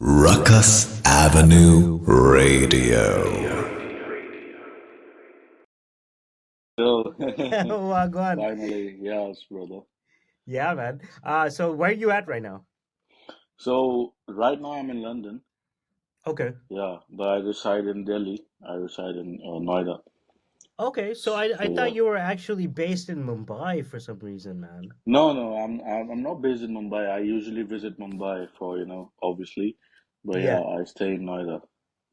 Ruckus Avenue Radio. So, Wagwan. finally, yes, brother. Yeah, man. So where are you at right now? So, right now I'm in London, Okay. yeah, but I reside in Delhi. I reside in Noida. Okay. So I So, thought yeah. you were actually based in Mumbai for some reason, man. No, I'm not based in Mumbai. I usually visit Mumbai for, obviously, but yeah, Yeah. I stay in Noida.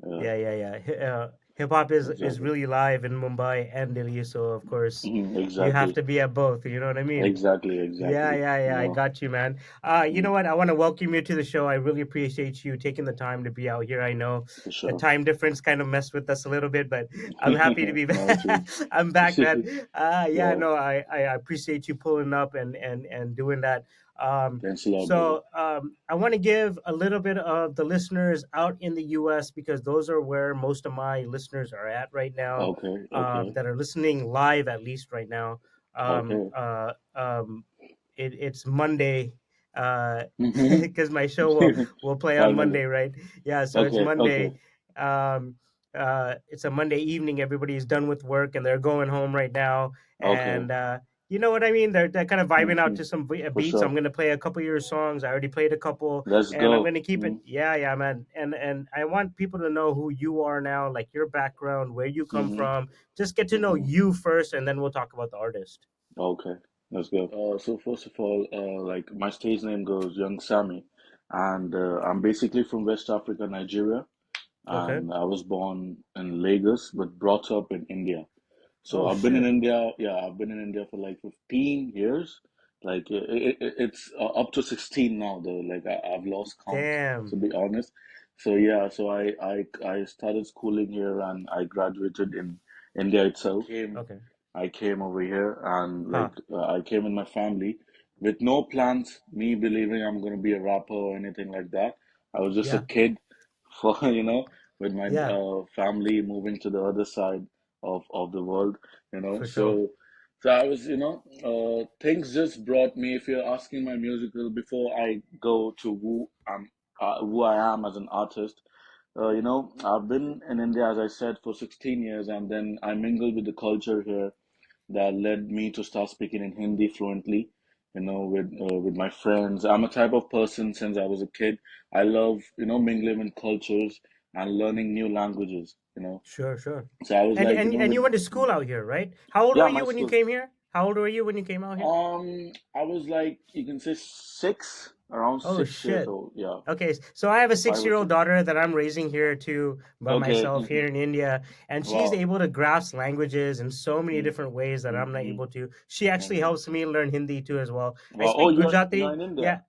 Yeah, Yeah. Hip hop is exactly. really live in Mumbai and Delhi, so of course you have Exactly. to be at both. You know what I mean? Exactly, Yeah, exactly. yeah, yeah. I got you, man. You Mm, know what? I want to welcome you to the show. I really appreciate you taking the time to be out here. I know for the sure. time difference kind of messed with us a little bit, but I'm happy to be No back. issues. I'm back, man. Yeah, Yeah, no, I appreciate you pulling up and doing that. thanks a lot, brother. So I want to give a little bit of the listeners out in the U.S. because those are where most of my listeners are at right now, Okay, okay, that are listening live at least right now. Um, okay. uh, um, it's Monday Mm-hmm. because my show will play on Finally. Monday, right? Yeah, so it's Okay, okay, Monday. Um, it's a Monday evening. Everybody's done with work and they're going home right now. okay. And you know what I mean? They're kind of vibing out to some For beats. I'm sure. gonna play a couple of your songs. I already played a couple, Let's and I'm go. gonna keep it. Yeah, man. And I want people to know who you are now, like your background, where you come Mm-hmm. from. Just get to know Mm-hmm. you first, and then we'll talk about the artist. Okay, let's go. So first of all, like my stage name goes Young Sammy, and I'm basically from West Africa, Nigeria, Okay. and I was born in Lagos but brought up in India. So Oh I've been in shit. India, yeah, I've been in India for like 15 years. Like it's up to 16 now though. Like I've lost count, to Damn. be honest. So yeah, so I started schooling here and I graduated in India itself. Okay. I came over here and Huh. like I came with my family with no plans, me believing I'm gonna be a rapper or anything like that. I was just a Yeah. kid for with my Yeah. family moving to the other side of the world. For sure. So I was, things just brought me. If you're asking my musical before I go to who I am as an artist, I've been in India, as I said, for 16 years, and then I mingled with the culture here that led me to start speaking in Hindi fluently. With my friends. I'm a type of person since I was a kid. I love, mingling with cultures and learning new languages. Sure. So I was And like, and and you went to school out here, right? How old were yeah, you my when you school. came here? How old were you when you came out here? I was like, you can say around Oh 6 years shit. old. Yeah, Okay, so I have a five or six-year-old six. daughter that I'm raising here too by Okay. myself here in India, and she's Wow. able to grasp languages in so many Mm, different ways that I'm not mm-hmm. able to. She actually Okay. helps me learn Hindi too as well. I Wow. Oh, speak you're Gujarati. in India.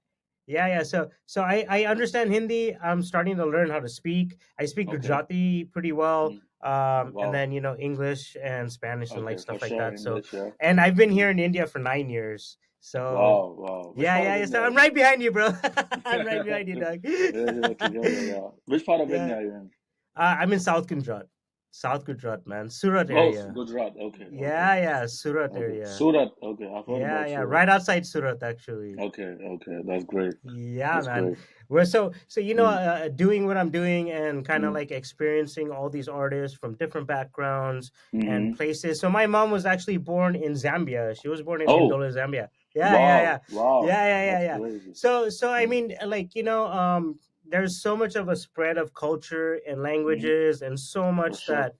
Yeah, yeah. So I understand Hindi. I'm starting to learn how to speak. I speak Okay. Gujarati pretty well. Mm, And wow. then English and Spanish and like Okay, for stuff like sure. that. So, English, yeah. and I've been Mm. here in India for 9 years. So Wow, wow. Which yeah, part of yeah. So India are I'm you right behind you, bro. I'm right behind you, in? dog. We're together, yeah. Which part of Yeah. India are you in? I'm in South Gujarat. South Gujarat, man. Surat Oh, area. Gujarat. Okay, okay, Yeah. Surat okay. area. Surat. Okay, I've heard Yeah, about yeah. Surat. Right outside Surat, actually. Okay, okay. That's great. Yeah, That's man. great. We're so Mm, doing what I'm doing and kind of mm, like experiencing all these artists from different backgrounds and mm-hmm. places. So my mom was actually born in Zambia. She was born in Oh, Ndola, Zambia. wow, wow. That's Yeah. crazy. So I Mm, mean, like there's so much of a spread of culture and mm-hmm. languages and so For much sure, that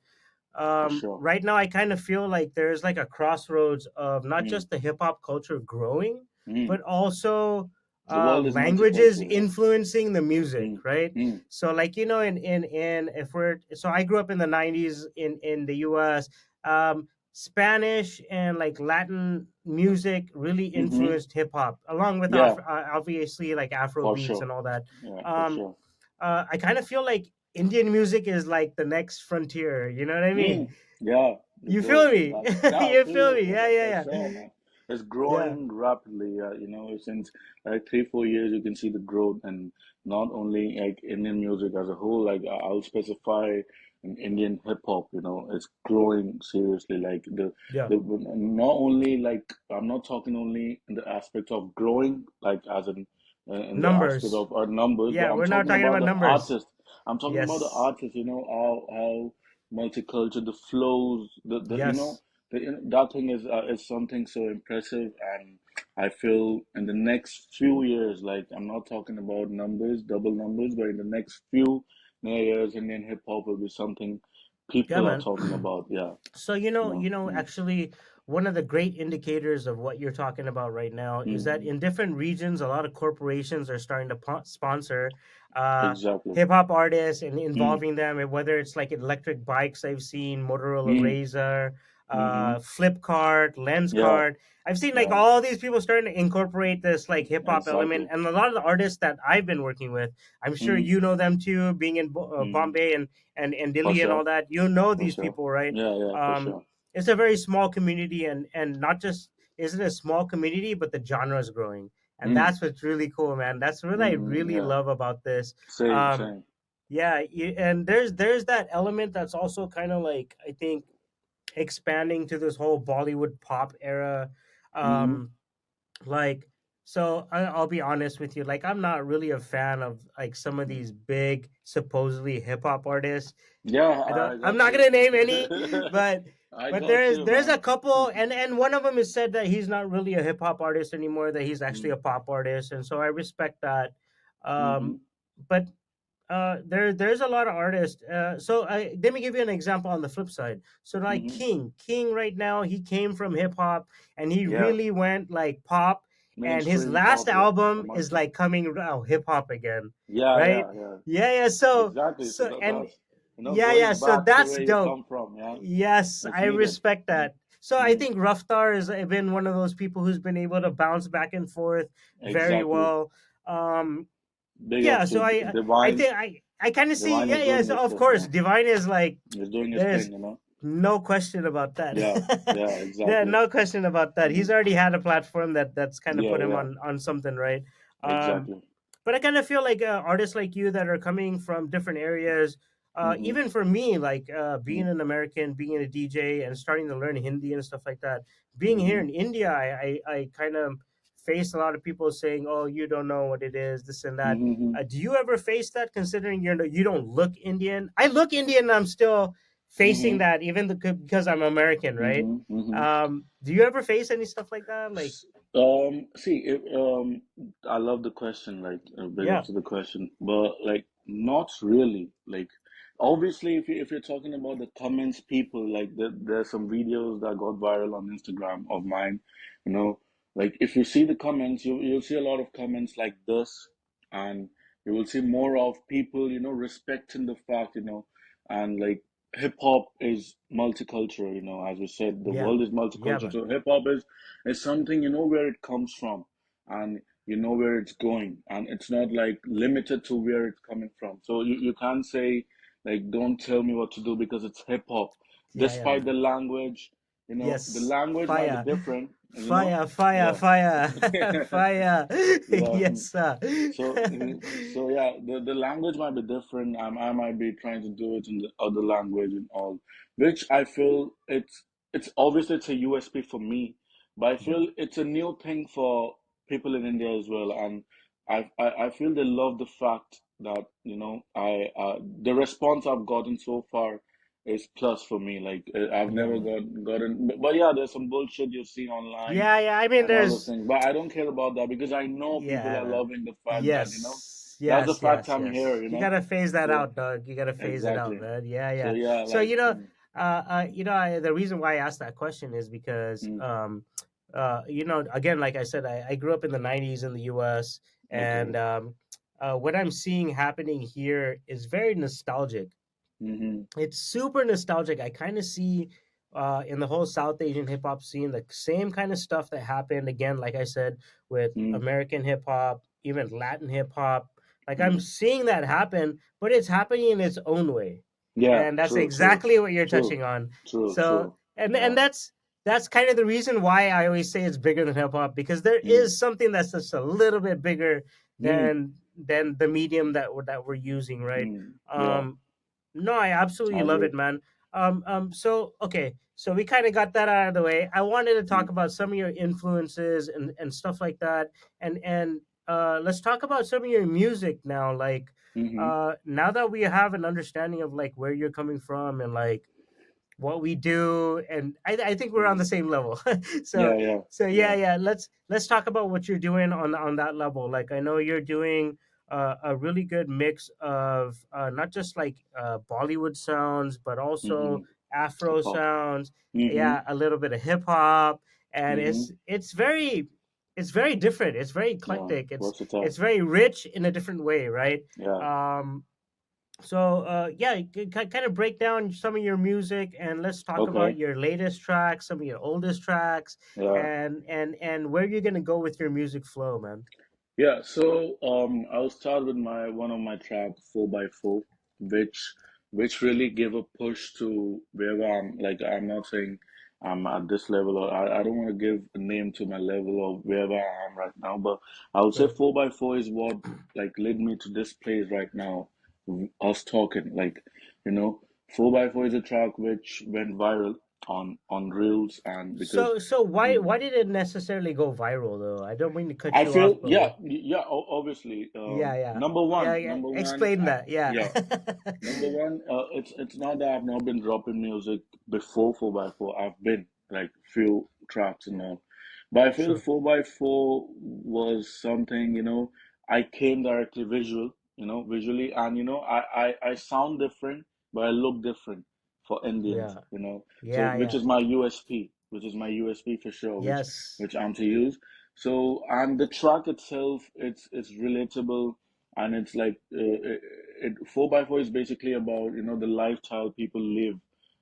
for sure. right now I kind of feel like there's like a crossroads of not Mm, just the hip hop culture growing, mm. but also The world is languages multicultural, influencing the yeah. music, right? Mm, So like in if we're so I grew up in the 90s in the US. Spanish and like Latin music really mm-hmm. influenced hip hop, along with Yeah, obviously like Afro for beats sure. and all that. Yeah, for Um, sure. I kind of feel like Indian music is like the next frontier. You know what I mean? Mm, yeah, the You feel growth. me? Yeah, I You feel feel you, me? brother, for Yeah. sure, man. It's Yeah. growing rapidly. Since like 3, 4 years, you can see the growth, and not only like Indian music as a whole. Like I'll specify in Indian hip hop. It's growing seriously. Like Yeah. the not only like I'm not talking only in the aspect of growing, like as in in the aspect Numbers. of numbers, but Yeah, I'm we're not talking talking about about the numbers. artist. I'm talking about the Yes. artist. You know how multicultural, the flows, the you know Yes. that thing is something so impressive, and I feel in the next few years, like I'm not talking about numbers, double numbers, but in the next few years, Indian hip hop will be something Yeah, people are man. talking about. Yeah, So you know. actually, one of the great indicators of what you're talking about right now is that Mm-hmm. in different regions, a lot of corporations are starting to sponsor uh, Exactly. hip hop artists and Mm-hmm. involving them. And whether it's like electric bikes, I've seen Motorola Mm-hmm. Razor, Mm-hmm. Flipkart, Yeah, Lenscard. I've seen like yeah, all these people starting to incorporate this like hip hop element, exactly. and a lot of the artists that I've been working with, I'm sure Mm-hmm. you know them too, being in Mm-hmm. Bombay and For Delhi and all sure. that. You know For these sure. people, right? Yeah, yeah, for um, sure. it's a very small community, and not just is it a small community, but the genre is growing, and Mm. that's what's really cool, man. That's what I Mm-hmm. really Yeah. love about this. Same, um same. yeah, and there's that element that's also kind of like, I think, expanding to this whole Bollywood pop era. Mm-hmm. um like, so I'll be honest with you, like I'm not really a fan of like some of these big supposedly hip hop artists. Yeah, I don't. I I'm got not you. gonna name any, but I but got you, there's a man. couple, and one of them has said that he's not really a hip hop artist anymore. That he's actually Mm-hmm. a pop artist, and so I respect that. Mm-hmm. But there's a lot of artists. So let me give you an example on the flip side. So like Mm-hmm. King right now, he came from hip hop, and he Yeah. really went like pop. And his Mainstream last pop, yeah. album is Emerging. like coming out hip hop again, Yeah, right? yeah, yeah. Yeah, yeah. So Exactly. So so and that's yeah, yeah. going So back to that's where you dope. come from, yeah. Yes, It's I needed. respect that. So I Mm-hmm. think Raftar has been one of those people who's been able to bounce back and forth very Exactly. well. Um, Big yeah, ups so to I Divine. think I kind of see. Divine Yeah, is yeah. doing So his of thing, course, yeah. Divine is like, He's doing his there's thing, you know. no question about that. Yeah, yeah, Yeah, exactly. no question about that. Hmm. He's already had a platform that's kind of Yeah, put him yeah, on something, right? Um, exactly. but I kind of feel like artists like you that are coming from different areas, Hmm. even for me, like being Hmm. an American, being a DJ, and starting to learn Hindi and stuff like that. Being here Hmm. in India, I kind of face a lot of people saying, "Oh, you don't know what it is, this and that." Hmm. Do you ever face that? Considering you don't look Indian, I look Indian. And I'm still facing Hmm. that, even because I'm American, right? Hmm. Hmm. Do you ever face any stuff like that? Like, See, I love the question, like, big yeah, ups to the question, but like, not really. Like, obviously, if you're talking about the comments, people like there's some videos that got viral on Instagram of mine, you know, like if you see the comments, you'll see a lot of comments like this, and you will see more of people, respecting the fact, and like hip hop is multicultural, as we said, the yeah, world is yeah, multicultural. man. So hip hop is something, where it comes from, and you know where it's going, and it's not like limited to where it's coming from. So you can't say like, don't tell me what to do because it's hip hop. Yeah, yeah, Despite man. the language, the Yes, language might be fire, different, fire, fire, yeah. fire, fire. Yeah. Yes, sir. So yeah, the language might be different. I might be trying to do it in the other language and all, which I feel it's obviously it's a USP for me, but I Yeah, feel it's a new thing for people in India as well, and I feel they love the fact that I the response I've gotten so far is plus for me. Like I've yeah, never man. gotten, but yeah, there's some bullshit you see online Yeah, yeah. I mean, and all those there's things. But I don't care about that because I know people yeah, are man. loving the fact that, Yes, that's the yes, fact yes, I'm yes. here, You gotta phase that So out, dog. You gotta phase it out, exactly. man. Yeah, So yeah. yeah, So like the reason why I asked that question is because mm, again, like I said, I grew up in the '90s in the U.S. okay. and what I'm seeing happening here is very nostalgic. Mm-hmm. It's super nostalgic. I kind of see in the whole South Asian hip hop scene the same kind of stuff that happened again, like I said, with Mm, American hip hop, even Latin hip hop. Like I'm mm. seeing that happen, but it's happening in its own way, Yeah, and that's true, true, exactly what you're true, touching on. true, So, true. and Yeah. that's kind of the reason why I always say it's bigger than hip hop, because there Mm, is something that's just a little bit bigger mm, than the medium that we're using, right? yeah, Um, no, I absolutely I love agree. it, man. So okay, so we kind of got that out of the way. I wanted to talk Mm, about some of your influences and stuff like that, and let's talk about some of your music now. Like, Mm-hmm. now that we have an understanding of like where you're coming from and like what we do, and I think we're on the Mm-hmm. same level. so Yeah, yeah, so yeah, yeah. yeah, let's talk about what you're doing on that level. Like, I know you're doing a really good mix of not just like Bollywood sounds, but Mm-hmm. also Hip Afro hop. sounds. Mm-hmm. Yeah, a little bit of hip hop, and Mm-hmm. it's very different. It's very Yeah. eclectic. It's Versatile. very rich in a different way, right? Yeah. um so yeah, kind of break down some of your music, and let's talk about Okay. your latest tracks, some of your oldest tracks, Yeah. and where you're gonna go with your music flow, man. Yeah, so I'll start with my one of my track 4x4, which which really gave a push to wherever I'm. Like, I'm not saying I'm at this level, or I don't want to give a name to my level of wherever I am right now, but I would say Right. 4x4 is what like led me to this place right now, us talking. Like, you know, 4x4 is a track which went viral on Reels, and because So mm, why did it necessarily go viral though? I don't mean to cut I you off, feel, but yeah, what? yeah, obviously. Yeah, yeah, yeah, yeah. Number one, Explain that. Yeah. yeah, number one, it's not that I've not been dropping music before 4x4. I've been like few tracks and all, but I feel Sure. 4x4 was something, I came directly visual, visually, and I sound different, but I look different for Indians, Yeah. so Yeah. which Yeah. is my USP, for sure, which Yes. which I'm to use. So, and the track itself, it's relatable, and it's like 4x4 is basically about the lifestyle people live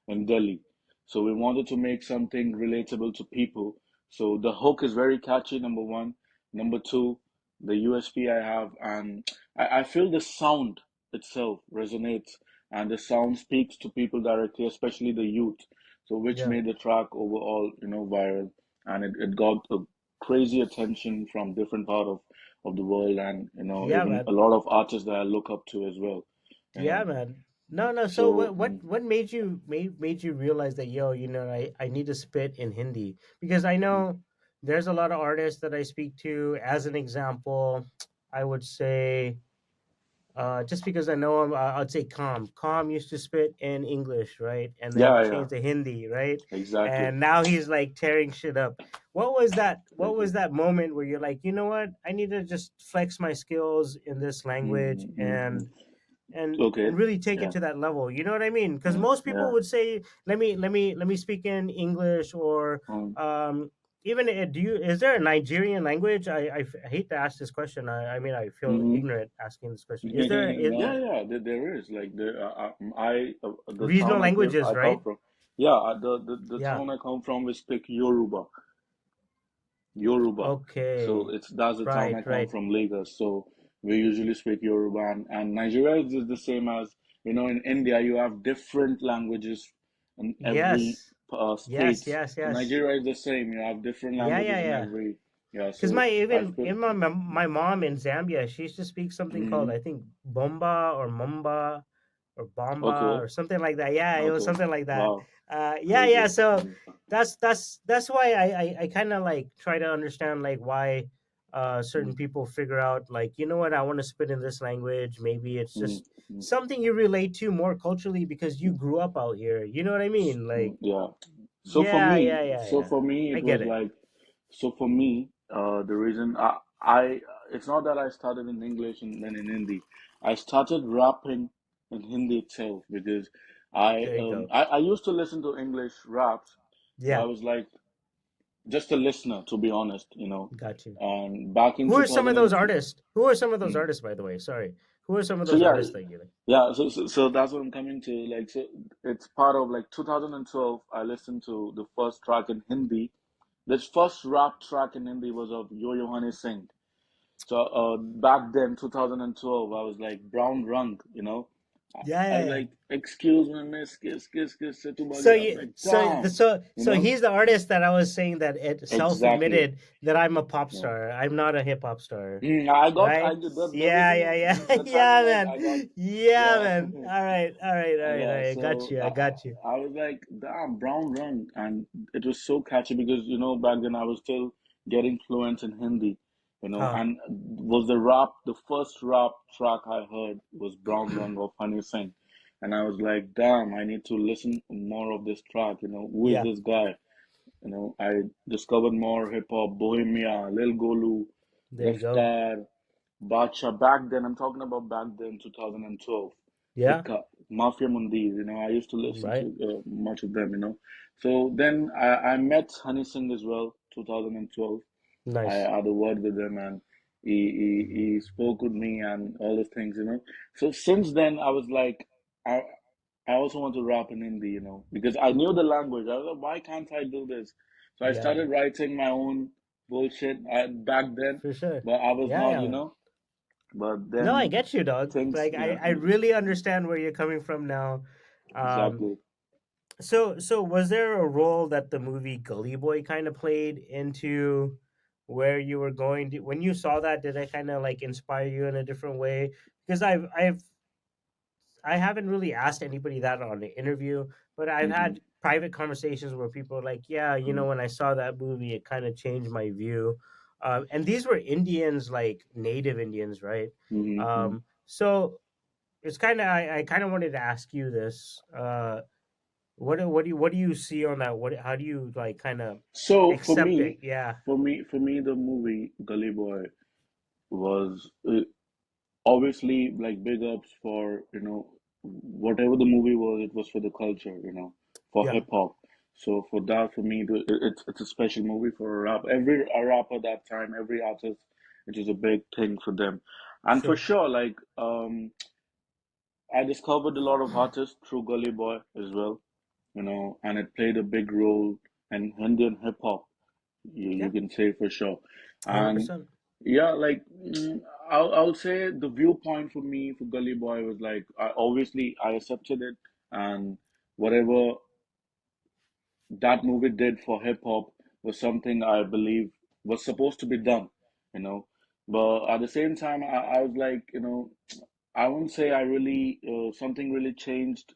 in Delhi. So we wanted to make something relatable to people. So the hook is very catchy. Number one, number two, the USP I have, and I feel the sound itself resonates, and the sound speaks to people directly, especially the youth. So which Yeah. made the track overall, viral, and it got a crazy attention from different part of the world, and Yeah, even a man. lot of artists that I look up to as well, you Yeah, know. man. No, no. So So what made you made you realize that, yo, I need to spit in Hindi? Because I know there's a lot of artists that I speak to. As an example, I would say, just because I know him, I'd say Calm. Calm used to spit in English, right? And then he yeah, yeah, changed to Hindi, right? exactly. And now he's like tearing shit up. What Thank was you. that moment where you're like, you know what? I need to just flex my skills in this language Mm-hmm, mm-hmm. and Okay. really take it Yeah. to that level. You know what I mean? Because Yeah. most people Yeah. would say, let me speak in English, or Um, um even do you is there a Nigerian language? I hate to ask this question. I mean, I feel mm-hmm. ignorant asking this question. Is Yeah, yeah. There is like the regional town languages, I come right? from. Yeah, the Yeah. town I come from, we speak Yoruba. Yoruba. So Okay. that's the town Right, I come right. from, Lagos. So we usually speak Yoruba, and Nigeria is just the same as, in India you have different languages in every Yes. Yes, states. yes, So yes. Nigeria is the same. You have different Yeah, yeah, languages in yeah. every, yeah. Because So I feel, even my mom in Zambia, she used to speak something called, mm, I think, Bomba or Mumba or Bomba okay, or something like that. Yeah, it was okay, something like that. wow, Yeah, yeah. crazy. So Mm, that's why I kind of like try to understand like why certain mm, people figure out like, you know what, I want to spit in this language. Maybe it's mm, just mm, something you relate to more culturally because you mm, grew up out here. You know what I mean? Like, yeah. yeah, yeah, yeah, So yeah. for me, I it get was it. like, so for me, the reason I it's not that I started in English and then in Hindi. I started rapping in Hindi itself because There you go. I used to listen to English raps, but I Yeah, was like just a listener, to be honest, got you. And back in Who are some of those 2002, artists? Who are some of those mm, artists, by the way? Sorry. Who are some of so those yeah, artists that you like? yeah, so that's what I'm coming to. Like, so it's part of like 2012. I listened to the first track in Hindi. This first rap track in Hindi was of Yo Honey Singh. So back then, 2012, I was like brown rung, Yeah, I yeah, was yeah. like, excuse me, miss, kiss, Setu Bagi. I was like, damn, you So know? he's the artist that I was saying that it Exactly. self-admitted that I'm a pop Yeah. star. I'm not a hip hop star. I Right? did the Yeah, reason yeah, yeah. the Yeah, timing was man. I got, Yeah, yeah. man. All right. All right. All right. All Yeah, right. I got so you. I got you. I was like, damn, brown rung. And it was so catchy because, back then I was still getting fluent in Hindi. Huh. And was the rap, the first rap track I heard was Brown Rung of Honey Singh. And I was like, damn, I need to listen more of this track, who is Yeah. this guy? I discovered more hip hop, Bohemia, Lil Golu, There you go. Raftar, Bacha. Back then, I'm talking about back then, 2012. Yeah. Hikka, Mafia Mundis, I used to listen to Right. much of them. So then I met Honey Singh as well, 2012. I Nice. had a word with him and he spoke with me and all those things. So since then, I was like, I, I also want to rap in Hindi, because I knew the language. I was like, why can't I do this? So I Yeah. started writing my own bullshit back then, For sure. but I was Yeah. not, Yeah. but No, I then get you, dog. things, Like I, yeah, I really understand where you're coming from now. Um, exactly. so was there a role that the movie Gully Boy kind of played into where you were going to, when you saw that, did it kind of like inspire you in a different way? Because I haven't really asked anybody that on the interview, but I've Mm-hmm, had private conversations where people are like, yeah, when I saw that movie, it kind of changed my view. And these were Indians, like native Indians, right? mm-hmm. So it's kind of I kind of wanted to ask you this. What do you see on that? How do you like kind of So accept it? Yeah, the movie Gully Boy was obviously like big ups for whatever the movie was. It was for the culture, for yeah, hip hop. So for that, for me, it's a special movie for a rap. Every a rapper that time, every artist, it was a big thing for them. And for sure. sure, like I discovered a lot of artists through Gully Boy as well, and it played a big role in Indian hip hop. You Yeah, can say for sure. hundred And percent. yeah, like I'll say the viewpoint for me for Gully Boy was like obviously I accepted it, and whatever that movie did for hip hop was something I believe was supposed to be done. But at the same time, I was like, I won't say I really something really changed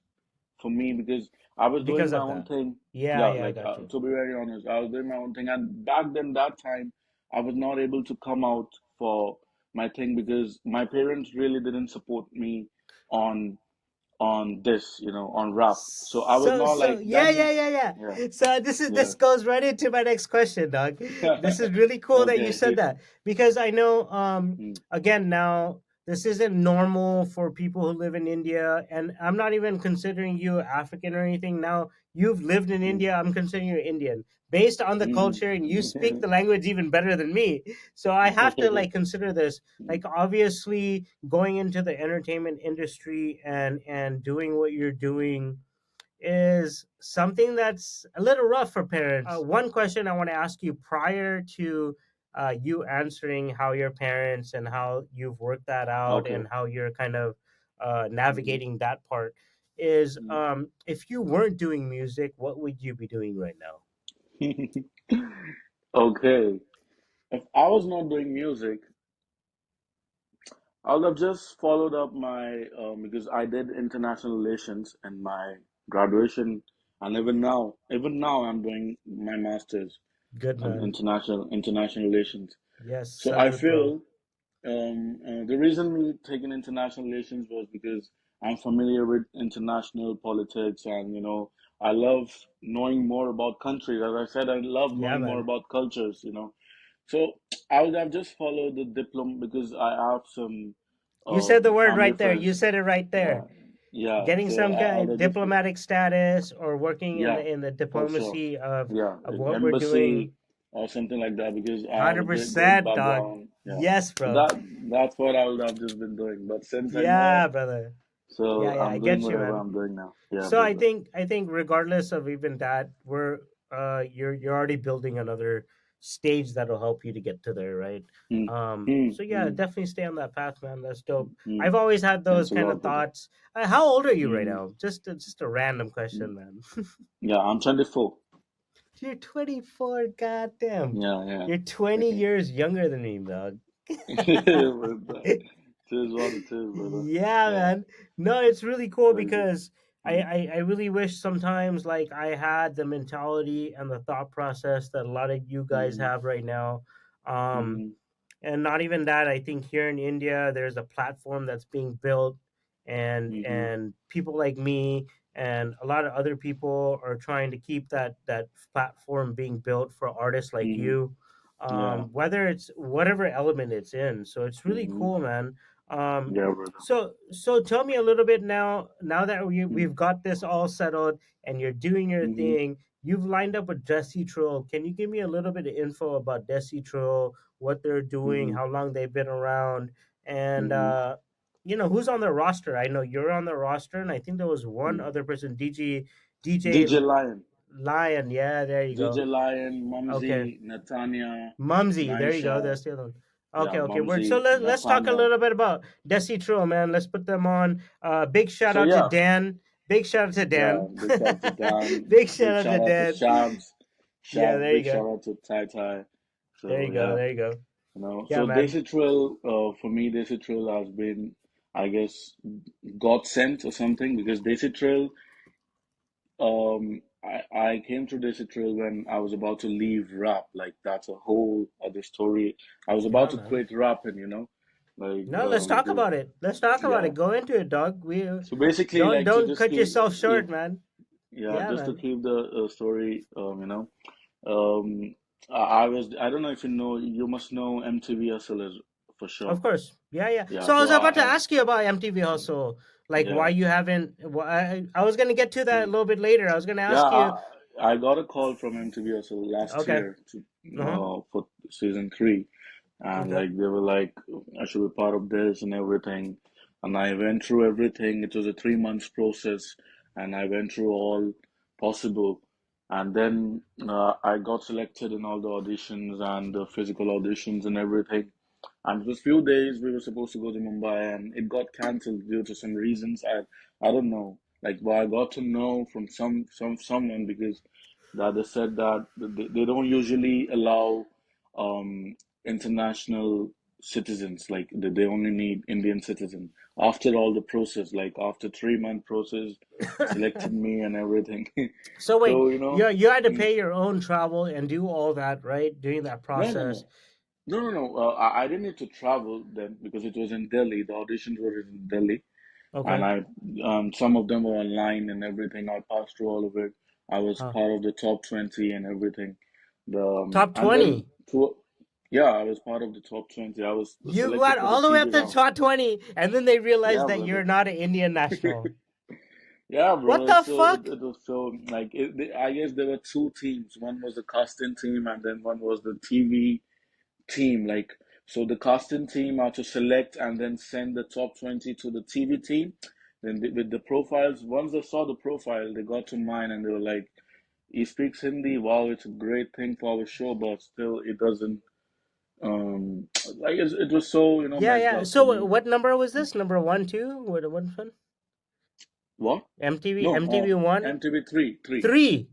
for me because I was doing Because my of own that. thing. Yeah, Yeah, yeah, I like got you. to be very honest, I was doing my own thing, and back then that time I was not able to come out for my thing because my parents really didn't support me on on rap. So I was not So like that. yeah, yeah, yeah, Yeah, yeah. So this yeah. goes right into my next question, Doug. This is really cool that you said Okay. that because I know Mm, again now this isn't normal for people who live in India, and I'm not even considering you African or anything. Now you've lived in mm, India, I'm considering you Indian based on the culture, and you speak mm. the language even better than me. So I have to like consider this. Like obviously going into the entertainment industry and doing what you're doing is something that's a little rough for parents. One question I want to ask you prior to you answering how your parents and how you've worked that out Okay. and how you're kind of Mhm, navigating that part is mm. if you weren't doing music, what would you be doing right now? Okay. If I was not doing music, I would have just followed up my because I did international relations in my graduation, and even now I'm doing my master's Good in man. international relations. Yes, So I salute, bro. feel the reason me taking international relations was because I'm familiar with international politics, and I love knowing more about countries. As I said, I love Yeah, knowing more man. about cultures. So I would have just followed the diploma because I have some You said the word family right there. You friends. said it right Yeah, there. yeah. Getting So some I kind would of have just diplomatic status or working in yeah, the for sure. diplomacy Yeah, of what we're embassy doing. or something like that because I have a great 100%, dog. background. Yeah, Yes, so bro. that's what I would have just been doing. But since I know, Yeah, brother. Yeah, so yeah, I I'm doing get you, whatever man. I'm doing now. Yeah, So I brother. think I think regardless of even that, you're already building another stage that'll help you to get to there, right? Mm, mm, So yeah, mm, definitely stay on that path, man. That's dope. mm. I've always had those Thanks a kind lot, of brother. thoughts. How old are you right Mm, now? Just a random mm. question, man. Yeah, I'm 24. You're 24. Goddamn, Yeah, yeah. you're 20 years younger than me, dog. Brother. Cheers, brother. Cheers, brother. Yeah, Yeah, man. No, it's really cool crazy. because Mm, I really wish sometimes like I had the mentality and the thought process that a lot of you guys mm, have right now. Um, mm, And not even that, I think here in India there's a platform that's being built, Mm-hmm. and people like me and a lot of other people are trying to keep that platform being built for artists like Mm-hmm. you, Yeah. whether it's whatever element it's in. So it's really Mm-hmm. cool, man. um, Yeah, brother. so tell me a little bit now that Mm-hmm. we've got this all settled and you're doing your Mm-hmm. thing. You've lined up with Desitrill. Can you give me a little bit of info about Desitrill, what they're doing, Mm-hmm. how long they've been around, and Mm-hmm. who's on the roster? I know you're on the roster, and I think there was one Mm-hmm. other person, DJ DJ Lion. Lion. Yeah, there you go. DJ Lion, Okay, Mumsy, Natanya, Mumsy. There you go. Naisha. That's the other one. Yeah, Okay, okay. So Mumsy, let's talk a Natanya. little bit about Desi Trill, man. Let's put them on. Big shout So out to yeah, Dan. Big shout out to yeah, Dan. big shout out to Dan, Big big shout out to shout out to Dan. Shabs, Yeah, there you big go. shout out to Tai Tai. There So you go. yeah, There you go. Yeah, so man. Desi Trill, for me, Desi Trill has been, I guess, God sent or something because Desi Trill, I came to Desi Trill when I was about to leave rap. Like that's a whole other story. I was about Yeah, to man. quit rapping, like No, let's talk because about it. Let's talk about yeah. it. Go into it, dog. We So basically, don't like to don't just cut yourself short, keep man. yeah, Yeah, just to man. keep the story, um, I don't know if you know, you must know MTV Hustlers for Of sure. course. Yeah, yeah. Yeah, So I so was about to ask you about MTV Hustle. Like why yeah, you haven't I was gonna get to that a mm. little bit later. I was gonna Yeah, ask you. I got a call from MTV Hustle last Okay. year to Uh-huh. for season 3, and Okay. like they were like I should be part of this and everything, and I went through everything. It was a 3 months process, and I went through all possible, and then I got selected in all the auditions and the physical auditions and everything. And it was few days we were supposed to go to Mumbai, and it got cancelled due to some reasons. I don't know. Like, but I got to know from someone because that they said that they don't usually allow um international citizens. Like they only need Indian citizen. After all the process, like after 3 month process, they selected me and everything. So wait, So you had to mm, pay your own travel and do all that, right? Doing that no, no, process. no. No, no, no. I didn't need to travel then because it was in Delhi. The auditions were in Delhi, and Okay. I some of them were online and everything. I passed through all of it. I was Huh. part of the top 20 and everything. The Top and then 20. yeah, I was part of the top 20. I was You selected got for the all the way up TV to round. top 20 and then they realized Yeah, that brother. you're not an Indian national. Yeah, What bro. the It's so fuck? it was so like I guess there were two teams. One was the casting team, and then one was the TV team. Like, so the casting team are to select and then send the top 20 to the TV team. Then with the profiles, once they saw the profile, they got to mine and they were like, he speaks Hindi. Wow, it's a great thing for our show, but still, it doesn't. Like it was so Yeah, messed yeah. up for So me. what number was this? Number one, two? What one? What? MTV, No, MTV one, MTV three, three.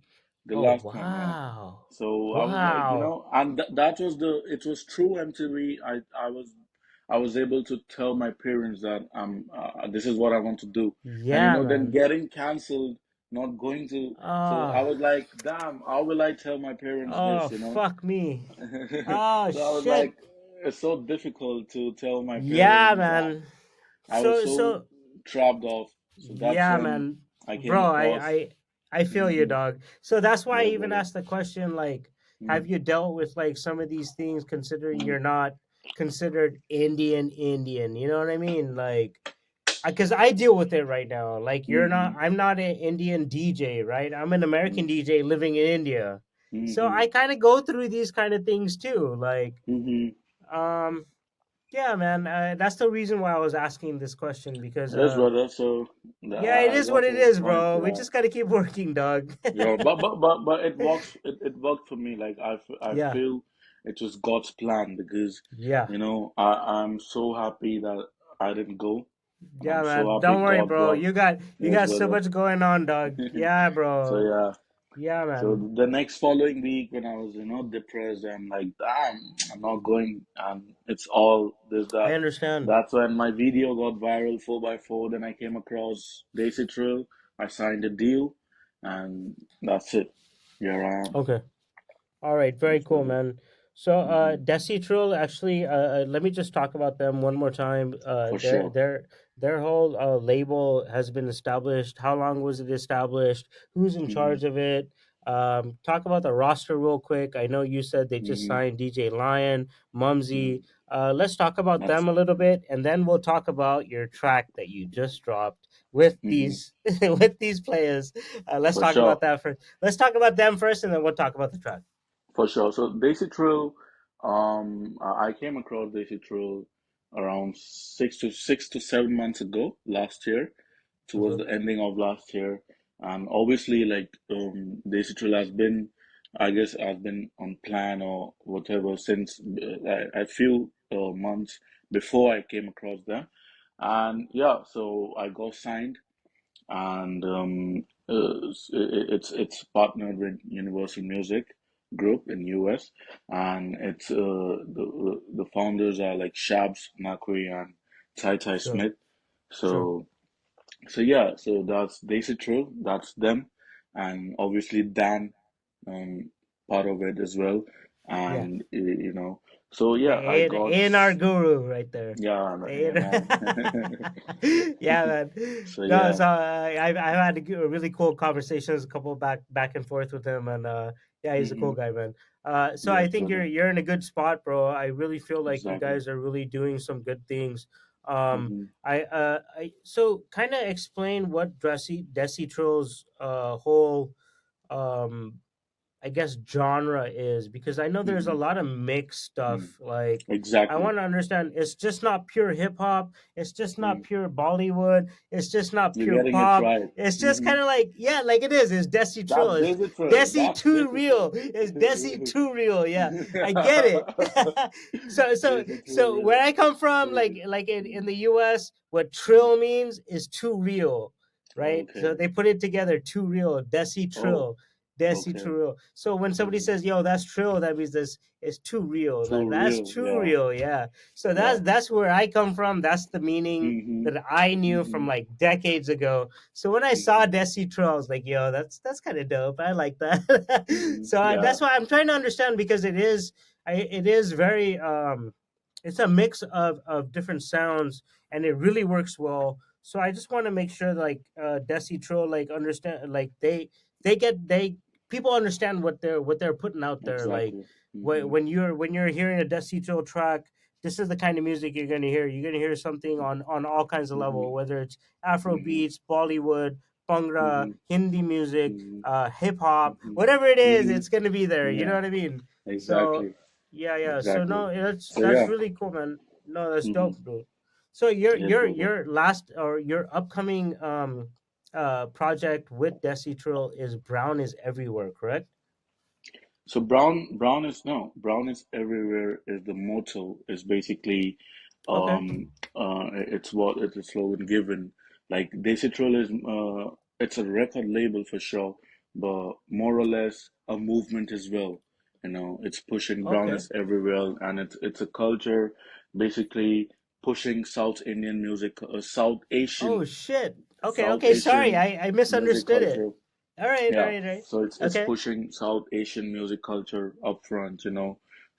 the Oh last one, yeah. wow, So I was like, wow. and that was it was true MTV. I was able to tell my parents that this is what I want to do, and Yeah, then man. getting cancelled, not going to. So Oh, I was like, damn, how will I tell my parents oh, this? fuck me. Oh So I was shit. like, it's so difficult to tell my Yeah, parents. man. I was so So trapped off. So that's yeah, when man. I came Bro, across. I feel you, Hmm. dog. So that's why I Yeah, even brother. asked the question, like, have Mm-hmm. you dealt with like some of these things considering Mm-hmm. you're not considered Indian? You know what I mean? Like, because I deal with it right now. Like, Mm-hmm. I'm not an Indian DJ, right? I'm an American Mm-hmm. DJ living in India. So Mm-hmm. I kind of go through these kind of things too. Like, Mm-hmm. um, yeah, man. That's the reason why I was asking this question because, Yes, brother. So yeah, it I is what got it to a is, point. bro. We Yeah, just gotta keep working, dog. yeah. But it works. It worked for me. Like I Yeah, feel it was God's plan because yeah, I'm so happy that I didn't go, and yeah, I'm so man. happy Don't worry, God bro. brought. You Yes, got so brother. much going on, dog. Yeah, So bro. yeah. Yeah, So man. the next following week, when I was, depressed, I'm like, damn, I'm not going, and it's all this I that. understand. That's when my video got viral, 4x4. Then I came across Desitrill. I signed a deal, and that's it. Here I am. Okay. All right. Very Yes, cool, brother. man. So, Hmm. Desitrill actually, let me just talk about them one more time. For sure. Their whole label has been established. How long was it established? Who's in Hmm. charge of it? Talk about the roster real quick. I know you said they just Hmm. signed DJ Lion, Mumsy. Hmm. Let's talk about That's. them a little bit, and then we'll talk about your track that you just dropped with Hmm. these with these players. Let's For talk about sure. that first. Let's talk about them first, and then we'll talk about the track. For sure. So Desitrill, I came across Desitrill around 6 to 7 months ago, last year, towards Okay. the ending of last year, and obviously, like, Desitrill has been, I guess, has been on plan or whatever since a few months before I came across them, and yeah, so I got signed, and it's partnered with Universal Music Group in US, and it's the founders are like Shabs Nakwi and Tai Tai Sure. Smith. Sure. So yeah, so that's Desitrill, that's them, and obviously Dan, um, part of it as well, Yeah. and so The yeah, I got A&R guru right there. yeah, The man. A&R. Yeah, man. So No, yeah, so I've had really cool conversations, a couple back and forth with him, and yeah, he's a cool hmm, guy, man. So I yes, think brother, you're in a good spot, bro. I really feel like you exactly. guys are really doing some good things. Hmm. I so kind of explain what Desi Trill's whole um I guess genre is, because I know there's a Hmm. lot of mixed Mm. stuff. Like, I Exactly. want to understand, it's just not pure hip hop. It's just not Mm. pure Bollywood. It's just not You're pure getting it pop. right. It's just Hmm. kind of like, yeah, like it is. It's Desi That's Trill. It's digital. Desi That's too real. digital. It's Desi too real. Yeah, I get it. So Digital where real. I come from, Crazy. like in Mm. the U.S., what Mm. Trill means is too real, right? So Okay. they put it together, too real, Desi Oh, Trill. Desi okay. Trill. So when somebody Mm. says, "Yo, that's Trill," that means this is too real. Too That's real. too Yeah. real. Yeah. So Yeah. that's where I come from. That's the meaning Mm-hmm. that I knew from Mm-hmm. like decades ago. So when I saw Mm-hmm. Desi Trill, I was like, "Yo, that's kind of dope. I like that." Mm-hmm. So Yeah. that's why I'm trying to understand, because it is very it's a mix of different sounds, and it really works well. So I just want to make sure, like, Desi Trill, like, understand, like, they people understand what they're putting out there. Like, Exactly. Mm-hmm. when you're hearing a Desi Trill track, this is the kind of music you're gonna hear. You're gonna hear something on all kinds of Mm-hmm. level, whether it's Afro Mm-hmm. beats, Bollywood, Bhangra, Mm-hmm. Hindi music, Mm-hmm. hip hop, Mm-hmm. whatever it is, Mm-hmm. it's gonna be there. You know Yeah. what I mean? So Exactly. yeah. So Exactly. no, So that's yeah. really cool, man. No, that's Mm-hmm. dope, dude. So Yes, brother. your last, or your upcoming project with Desi Trill is Brown is Everywhere, correct? So brown is no, brown is everywhere is the motto, is basically Okay. it's what it's a slogan given. Like Desitrill is it's a record label for sure, but more or less a movement as well. It's pushing Okay. brownness everywhere, and it's a culture basically pushing South Indian music, Oh shit. Okay, South okay, sorry. Asian I music misunderstood it. culture. All right, all Yeah, right, all right. so it's Okay. pushing South Asian music culture up front,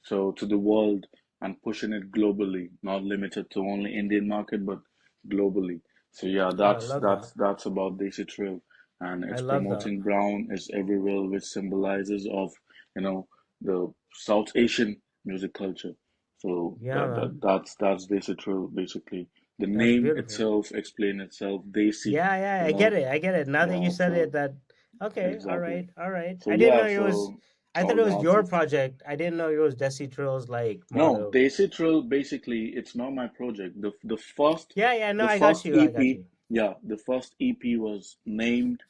so to the world, and pushing it globally, not limited to only Indian market, but globally. So yeah, Oh, I that's love that. that's that's about Desi Trill, and I it's love that. promoting brown is everywhere, which symbolizes of you know the South Asian music culture. So Yeah, that, man. that that's Desi Trill basically. The That's name beautiful. itself explain itself, Desi, Yeah, yeah, you I get know. it. I get it. Now that you Yeah, said it, so that okay, all exactly. right, all right. So I didn't yeah, know it was. so I thought all it the was your artists. project. I didn't know it was Desi Trill's like No, motto. Desitrill basically it's not my project. The first Yeah, yeah. No, the I got first you. I got EP, you. yeah, the first EP was named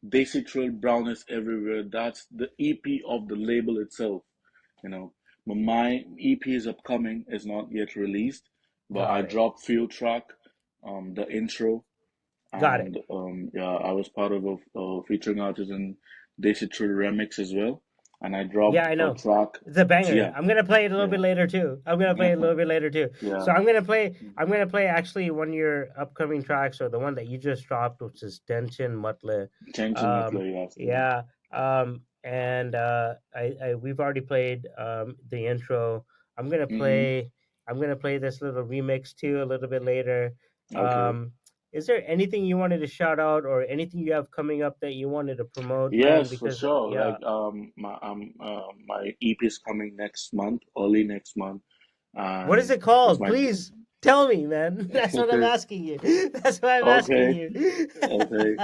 Desitrill Brown is Everywhere. That's the EP of the label itself, you know. But my EP is upcoming, is not yet released, but I Got it. dropped few track, the intro, Got it. and yeah, I was part of a featuring artist in Desitrill remix as well, and I Yeah, dropped I a know. track. It's a So banger. yeah, I'm gonna play it a little bit yeah. later too. I'm gonna play it a little bit later too. So Yeah, I'm gonna play. I'm gonna play actually one of your upcoming tracks, or the one that you just dropped, which is Tension Mutle. tension Um, मतलब yes, brother. yeah. And we've already played the intro. I'm gonna Mm-hmm. play. I'm gonna play this little remix too a little bit later. Okay. Um, is there anything you wanted to shout out or anything you have coming up that you wanted to promote, man? Yes, for Because sure. yeah, My EP is coming next month, early next month, what is and it it's called? my Please tell me, man. That's what I'm asking you. That's what I'm asking okay, you. okay.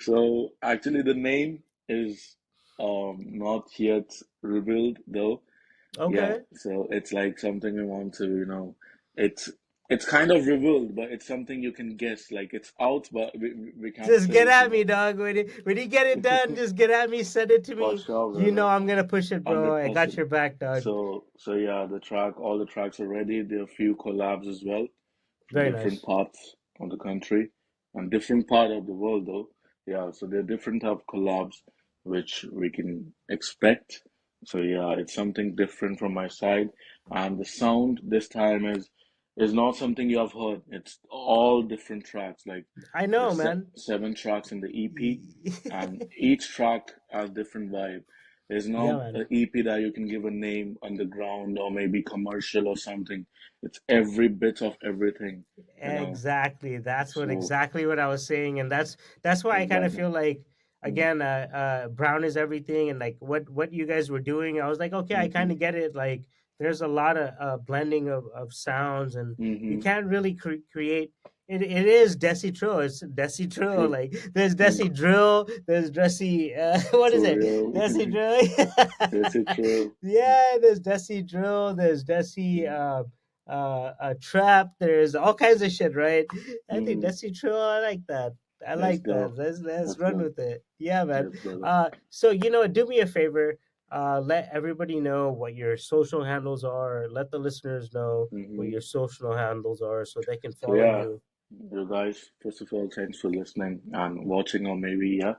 So actually, the name is not yet revealed though. Yeah, Okay. so it's like something we want to, it's it's kind of revealed, but it's something you can guess. Like it's out, but we can't Just say get it, at me, dog. When you get it done, just get at me. Send it to For me. sure, You know brother. I'm gonna push it, bro. I got 100%. your back, dog. So yeah, all the tracks are ready. There are a few collabs as well from Very different nice. parts of the country and different part of the world though. Yeah, so there are different type of collabs which we can expect. So yeah, it's something different from my side. And the sound this time is not something you have heard. It's all different tracks. Like I know, there's man. 7 tracks in the EP, and each track has different vibe. There's Yeah, not man. an EP that you can give a name underground or maybe commercial or something. It's every bit of everything, you know. Exactly. That's what So exactly what I was saying, and that's why I kind of exactly. feel like Mm. again, Brown is everything, and like what you guys were doing, I was like, okay, I kind Mm-hmm. of get it. Like, there's a lot of blending of sounds, and you Mm-hmm. can't really create. It is desitrill. It's desitrill. True. Like there's Mm. desi drill. There's desi. What is For it? real. Desi drill. That's it, true. Yeah, there's desi drill. There's desi. Mm. Trap. There's all kinds of shit, right? I think Mm-hmm. that's true. I like that. I Let's like that. go. Let's Let's run go. with it. Yeah, man. Yes, brother. So do me a favor. Let everybody know what your social handles are. Let the listeners know what Mm-hmm. your social handles are so they can So follow yeah, you. you guys, first of all, thanks for listening and watching or maybe yeah.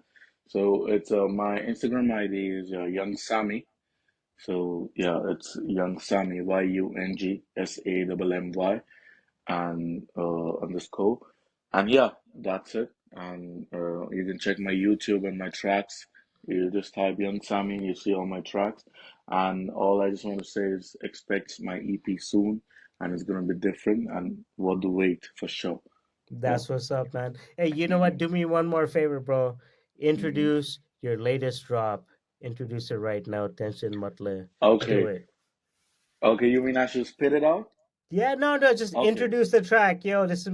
So it's my Instagram ID is Young Sammy. So yeah, it's Young Sammy, YUNGSAMMY and underscore. And yeah, that's it. And you can check my YouTube and my tracks. You just type Young Sammy, you see all my tracks. And all I just want to say is expect my EP soon, and it's gonna be different. And what to wait for sure. Yeah. That's what's up, man. Hey, you know what? hmm Do me one more favor, bro. hmm Introduce your latest drop. Introduce it right now. Tension Mutle. Do Okay. it. Okay. You mean I should spit it out? Yeah, no, no, just Okay. introduce the track. Yo, this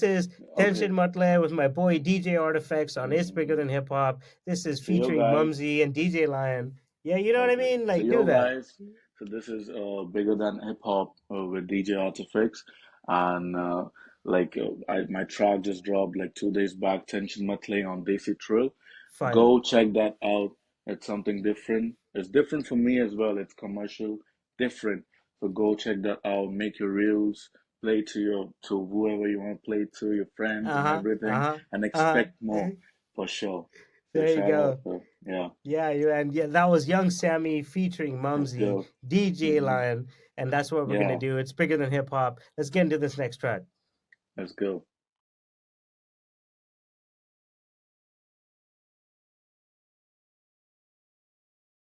is Okay. Tension Mutle with my boy DJ ARTiFX on It's Bigger hmm Than Hip Hop. This is So yo featuring guys. Mumsy and DJ Lion. Yeah, you know what I Okay. mean? So Like, do yo that. guys. So this is bigger than hip hop with DJ ARTiFX, and my track just dropped like 2 days back. Tension Matle on Desi Trill. Fire. Go check that out. It's something different. It's different for me as well. It's commercial, different. So go check that out. Make your reels. Play to whoever you want to play to, your friends and Uh-huh. everything, Uh-huh. and Uh-huh. expect more for sure. So There you shout out, go. yeah. Yeah, and yeah, that was Young Sammy featuring Let's Mumsy, go. DJ hmm Lion, and that's what we're gonna Yeah, do. It's bigger than hip hop. Let's get into this next track. let's go.